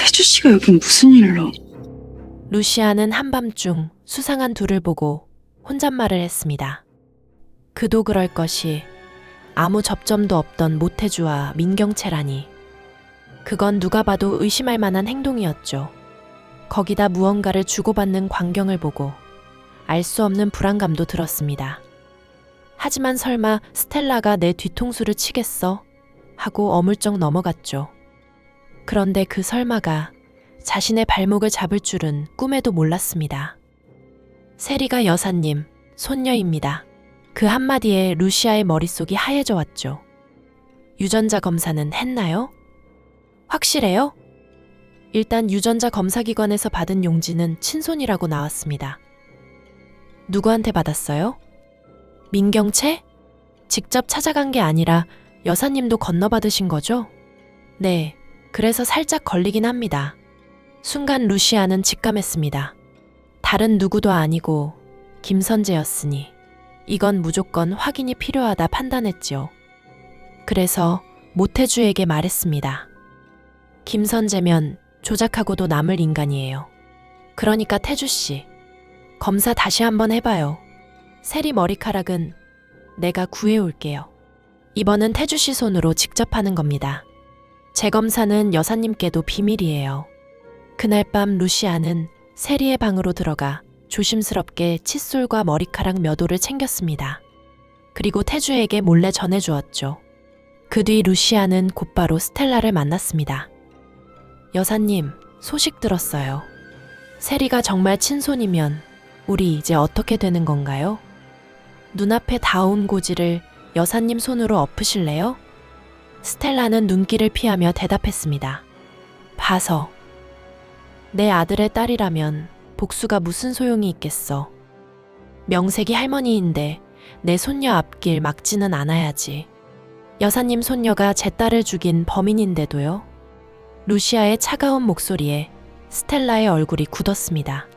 태주 씨가 여기 무슨 일로? 루시아는 한밤중 수상한 둘을 보고 혼잣말을 했습니다. 그도 그럴 것이 아무 접점도 없던 모태주와 민경채라니. 그건 누가 봐도 의심할 만한 행동이었죠. 거기다 무언가를 주고받는 광경을 보고 알 수 없는 불안감도 들었습니다. 하지만 설마 스텔라가 내 뒤통수를 치겠어? 하고 어물쩍 넘어갔죠. 그런데 그 설마가 자신의 발목을 잡을 줄은 꿈에도 몰랐습니다. 세리가 여사님, 손녀입니다. 그 한마디에 루시아의 머릿속이 하얘져 왔죠. 유전자 검사는 했나요? 확실해요? 일단 유전자 검사기관에서 받은 용지는 친손이라고 나왔습니다. 누구한테 받았어요? 민경채? 직접 찾아간 게 아니라 여사님도 건너받으신 거죠? 네, 그래서 살짝 걸리긴 합니다. 순간 루시아는 직감했습니다. 다른 누구도 아니고 김선재였으니 이건 무조건 확인이 필요하다 판단했지요. 그래서 모태주에게 말했습니다. 김선재면 조작하고도 남을 인간이에요. 그러니까 태주씨, 검사 다시 한번 해봐요. 세리 머리카락은 내가 구해올게요. 이번은 태주씨 손으로 직접 하는 겁니다. 재검사는 여사님께도 비밀이에요. 그날 밤 루시아는 세리의 방으로 들어가 조심스럽게 칫솔과 머리카락 몇 올을 챙겼습니다. 그리고 태주에게 몰래 전해주었죠. 그 뒤 루시아는 곧바로 스텔라를 만났습니다. 여사님, 소식 들었어요. 세리가 정말 친손이면 우리 이제 어떻게 되는 건가요? 눈앞에 닿아온 고지를 여사님 손으로 엎으실래요? 스텔라는 눈길을 피하며 대답했습니다. 봐서. 내 아들의 딸이라면 복수가 무슨 소용이 있겠어. 명색이 할머니인데 내 손녀 앞길 막지는 않아야지. 여사님 손녀가 제 딸을 죽인 범인인데도요. 루시아의 차가운 목소리에 스텔라의 얼굴이 굳었습니다.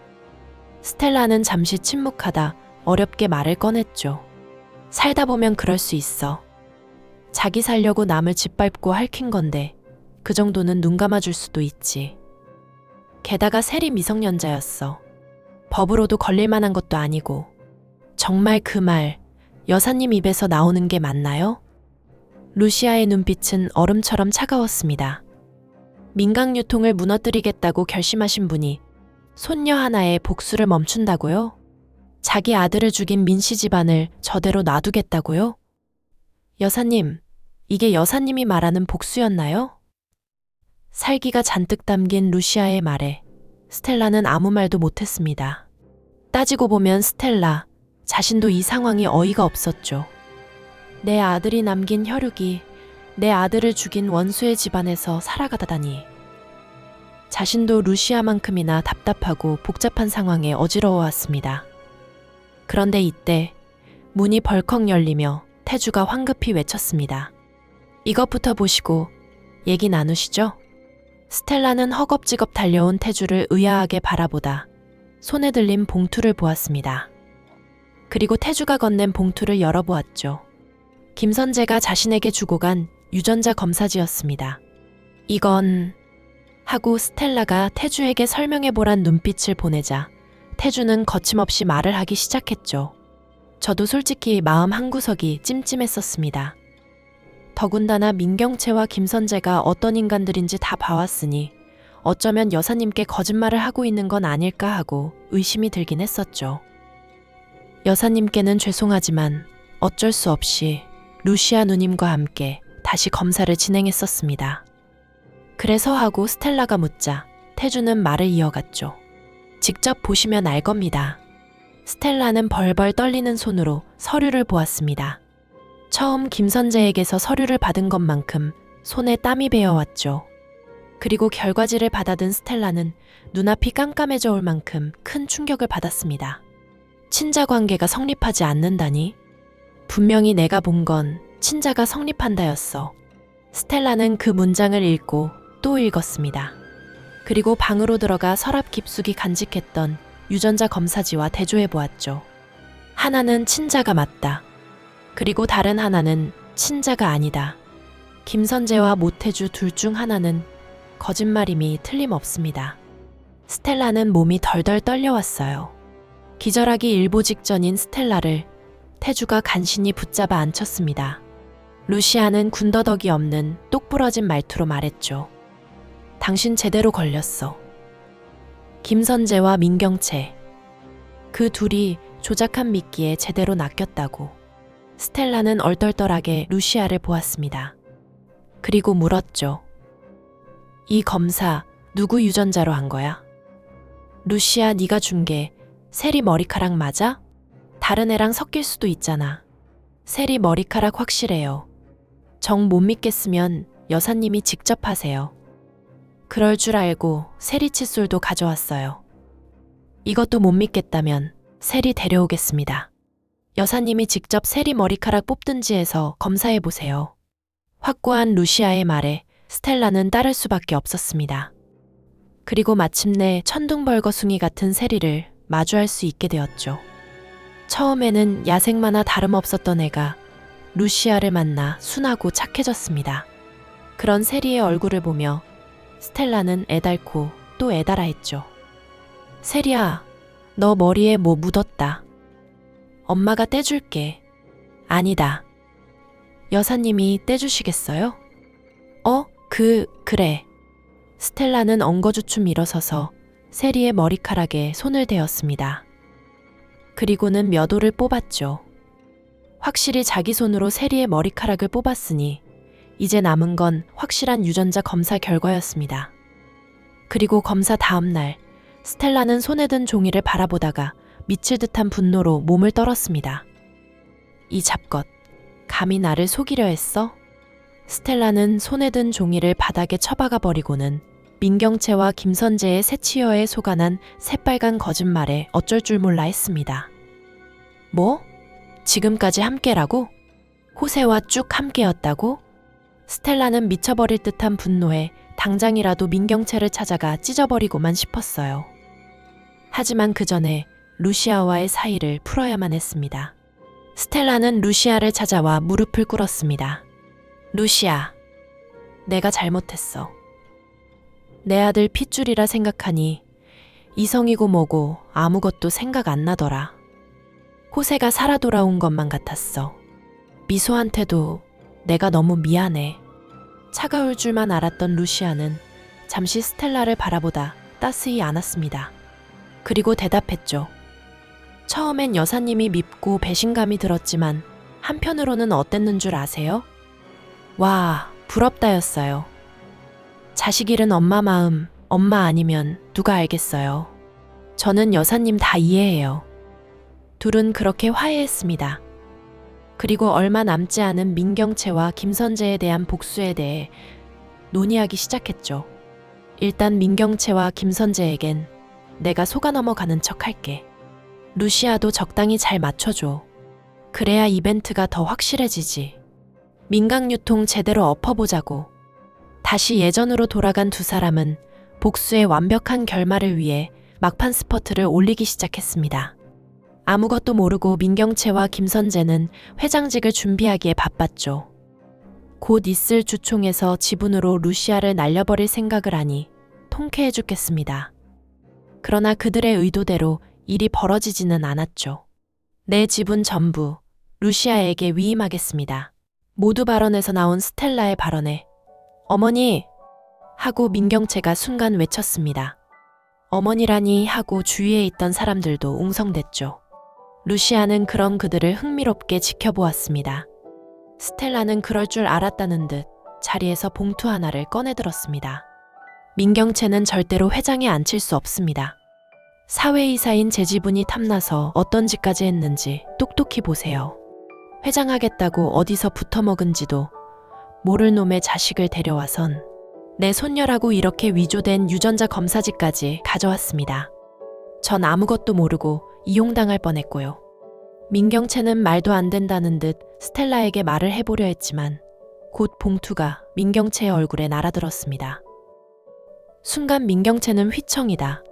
스텔라는 잠시 침묵하다 어렵게 말을 꺼냈죠. 살다 보면 그럴 수 있어. 자기 살려고 남을 짓밟고 핥힌 건데 그 정도는 눈 감아줄 수도 있지. 게다가 세리 미성년자였어. 법으로도 걸릴 만한 것도 아니고. 정말 그 말 여사님 입에서 나오는 게 맞나요? 루시아의 눈빛은 얼음처럼 차가웠습니다. 민강 유통을 무너뜨리겠다고 결심하신 분이 손녀 하나의 복수를 멈춘다고요? 자기 아들을 죽인 민씨 집안을 저대로 놔두겠다고요? 여사님, 이게 여사님이 말하는 복수였나요? 살기가 잔뜩 담긴 루시아의 말에 스텔라는 아무 말도 못했습니다. 따지고 보면 스텔라 자신도 이 상황이 어이가 없었죠. 내 아들이 남긴 혈육이 내 아들을 죽인 원수의 집안에서 살아가다니. 자신도 루시아만큼이나 답답하고 복잡한 상황에 어지러워왔습니다. 그런데 이때 문이 벌컥 열리며 태주가 황급히 외쳤습니다. 이것부터 보시고 얘기 나누시죠? 스텔라는 허겁지겁 달려온 태주를 의아하게 바라보다 손에 들린 봉투를 보았습니다. 그리고 태주가 건넨 봉투를 열어보았죠. 김선재가 자신에게 주고 간 유전자 검사지였습니다. 이건... 하고 스텔라가 태주에게 설명해보란 눈빛을 보내자 태주는 거침없이 말을 하기 시작했죠. 저도 솔직히 마음 한구석이 찜찜했었습니다. 더군다나 민경채와 김선재가 어떤 인간들인지 다 봐왔으니 어쩌면 여사님께 거짓말을 하고 있는 건 아닐까 하고 의심이 들긴 했었죠. 여사님께는 죄송하지만 어쩔 수 없이 루시아 누님과 함께 다시 검사를 진행했었습니다. 그래서 하고 스텔라가 묻자 태주는 말을 이어갔죠. 직접 보시면 알 겁니다. 스텔라는 벌벌 떨리는 손으로 서류를 보았습니다. 처음 김선재에게서 서류를 받은 것만큼 손에 땀이 배어왔죠. 그리고 결과지를 받아든 스텔라는 눈앞이 깜깜해져 올 만큼 큰 충격을 받았습니다. 친자 관계가 성립하지 않는다니? 분명히 내가 본 건 친자가 성립한다였어. 스텔라는 그 문장을 읽고 또 읽었습니다. 그리고 방으로 들어가 서랍 깊숙이 간직했던 유전자 검사지와 대조해 보았죠. 하나는 친자가 맞다. 그리고 다른 하나는 친자가 아니다. 김선재와 모태주 둘 중 하나는 거짓말임이 틀림없습니다. 스텔라는 몸이 덜덜 떨려왔어요. 기절하기 일보 직전인 스텔라를 태주가 간신히 붙잡아 안쳤습니다. 루시아는 군더더기 없는 똑부러진 말투로 말했죠. 당신 제대로 걸렸어. 김선재와 민경채. 그 둘이 조작한 미끼에 제대로 낚였다고. 스텔라는 얼떨떨하게 루시아를 보았습니다. 그리고 물었죠. 이 검사 누구 유전자로 한 거야? 루시아, 네가 준 게 세리 머리카락 맞아? 다른 애랑 섞일 수도 있잖아. 세리 머리카락 확실해요. 정 못 믿겠으면 여사님이 직접 하세요. 그럴 줄 알고 세리 칫솔도 가져왔어요. 이것도 못 믿겠다면 세리 데려오겠습니다. 여사님이 직접 세리 머리카락 뽑든지 해서 검사해 보세요. 확고한 루시아의 말에 스텔라는 따를 수밖에 없었습니다. 그리고 마침내 천둥벌거숭이 같은 세리를 마주할 수 있게 되었죠. 처음에는 야생마나 다름없었던 애가 루시아를 만나 순하고 착해졌습니다. 그런 세리의 얼굴을 보며 스텔라는 애달고 또 애달아 했죠. 세리야, 너 머리에 뭐 묻었다. 엄마가 떼줄게. 아니다. 여사님이 떼주시겠어요? 그래. 스텔라는 엉거주춤 일어서서 세리의 머리카락에 손을 대었습니다. 그리고는 몇 올을 뽑았죠. 확실히 자기 손으로 세리의 머리카락을 뽑았으니 이제 남은 건 확실한 유전자 검사 결과였습니다. 그리고 검사 다음 날 스텔라는 손에 든 종이를 바라보다가 미칠 듯한 분노로 몸을 떨었습니다. 이 잡것, 감히 나를 속이려 했어? 스텔라는 손에 든 종이를 바닥에 처박아 버리고는 민경채와 김선재의 새치여에 속아난 새빨간 거짓말에 어쩔 줄 몰라 했습니다. 뭐? 지금까지 함께라고? 호세와 쭉 함께였다고? 스텔라는 미쳐버릴 듯한 분노에 당장이라도 민경채를 찾아가 찢어버리고만 싶었어요. 하지만 그 전에 루시아와의 사이를 풀어야만 했습니다. 스텔라는 루시아를 찾아와 무릎을 꿇었습니다. 루시아, 내가 잘못했어. 내 아들 핏줄이라 생각하니 이성이고 뭐고 아무것도 생각 안 나더라. 호세가 살아 돌아온 것만 같았어. 미소한테도 내가 너무 미안해. 차가울 줄만 알았던 루시아는 잠시 스텔라를 바라보다 따스히 안았습니다. 그리고 대답했죠. 처음엔 여사님이 밉고 배신감이 들었지만 한편으로는 어땠는 줄 아세요? 와, 부럽다였어요. 자식 잃은 엄마 마음, 엄마 아니면 누가 알겠어요. 저는 여사님 다 이해해요. 둘은 그렇게 화해했습니다. 그리고 얼마 남지 않은 민경채와 김선재에 대한 복수에 대해 논의하기 시작했죠. 일단 민경채와 김선재에겐 내가 속아 넘어가는 척 할게. 루시아도 적당히 잘 맞춰줘. 그래야 이벤트가 더 확실해지지. 민강유통 제대로 엎어보자고. 다시 예전으로 돌아간 두 사람은 복수의 완벽한 결말을 위해 막판 스퍼트를 올리기 시작했습니다. 아무것도 모르고 민경채와 김선재는 회장직을 준비하기에 바빴죠. 곧 있을 주총에서 지분으로 루시아를 날려버릴 생각을 하니 통쾌해 죽겠습니다. 그러나 그들의 의도대로 일이 벌어지지는 않았죠. 내 지분 전부 루시아에게 위임하겠습니다. 모두 발언에서 나온 스텔라의 발언에 어머니! 하고 민경채가 순간 외쳤습니다. 어머니라니 하고 주위에 있던 사람들도 웅성댔죠. 루시아는 그런 그들을 흥미롭게 지켜보았습니다. 스텔라는 그럴 줄 알았다는 듯 자리에서 봉투 하나를 꺼내들었습니다. 민경채는 절대로 회장에 앉힐 수 없습니다. 사회이사인 제 지분이 탐나서 어떤 짓까지 했는지 똑똑히 보세요. 회장하겠다고 어디서 붙어먹은지도 모를 놈의 자식을 데려와선 내 손녀라고 이렇게 위조된 유전자 검사지까지 가져왔습니다. 전 아무것도 모르고 이용당할 뻔했고요. 민경채는 말도 안 된다는 듯 스텔라에게 말을 해보려 했지만 곧 봉투가 민경채의 얼굴에 날아들었습니다. 순간 민경채는 휘청이다.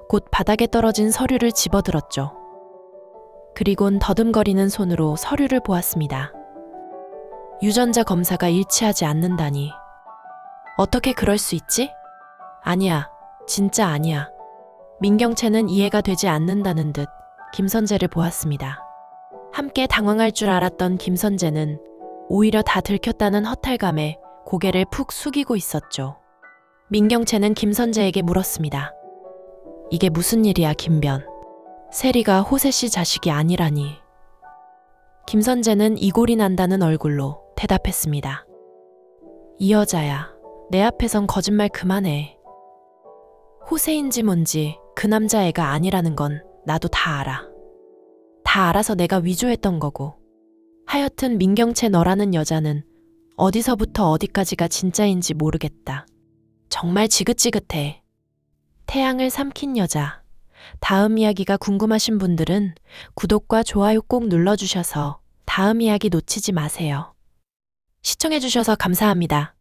곧 바닥에 떨어진 서류를 집어들었죠. 그리곤 더듬거리는 손으로 서류를 보았습니다. 유전자 검사가 일치하지 않는다니. 어떻게 그럴 수 있지? 아니야. 진짜 아니야. 민경채는 이해가 되지 않는다는 듯 김선재를 보았습니다. 함께 당황할 줄 알았던 김선재는 오히려 다 들켰다는 허탈감에 고개를 푹 숙이고 있었죠. 민경채는 김선재에게 물었습니다. 이게 무슨 일이야, 김변. 세리가 호세 씨 자식이 아니라니. 김선재는 이골이 난다는 얼굴로 대답했습니다. 이 여자야. 내 앞에선 거짓말 그만해. 호세인지 뭔지 그 남자애가 아니라는 건 나도 다 알아. 다 알아서 내가 위조했던 거고. 하여튼 민경채 너라는 여자는 어디서부터 어디까지가 진짜인지 모르겠다. 정말 지긋지긋해. 태양을 삼킨 여자. 다음 이야기가 궁금하신 분들은 구독과 좋아요 꼭 눌러주셔서 다음 이야기 놓치지 마세요. 시청해주셔서 감사합니다.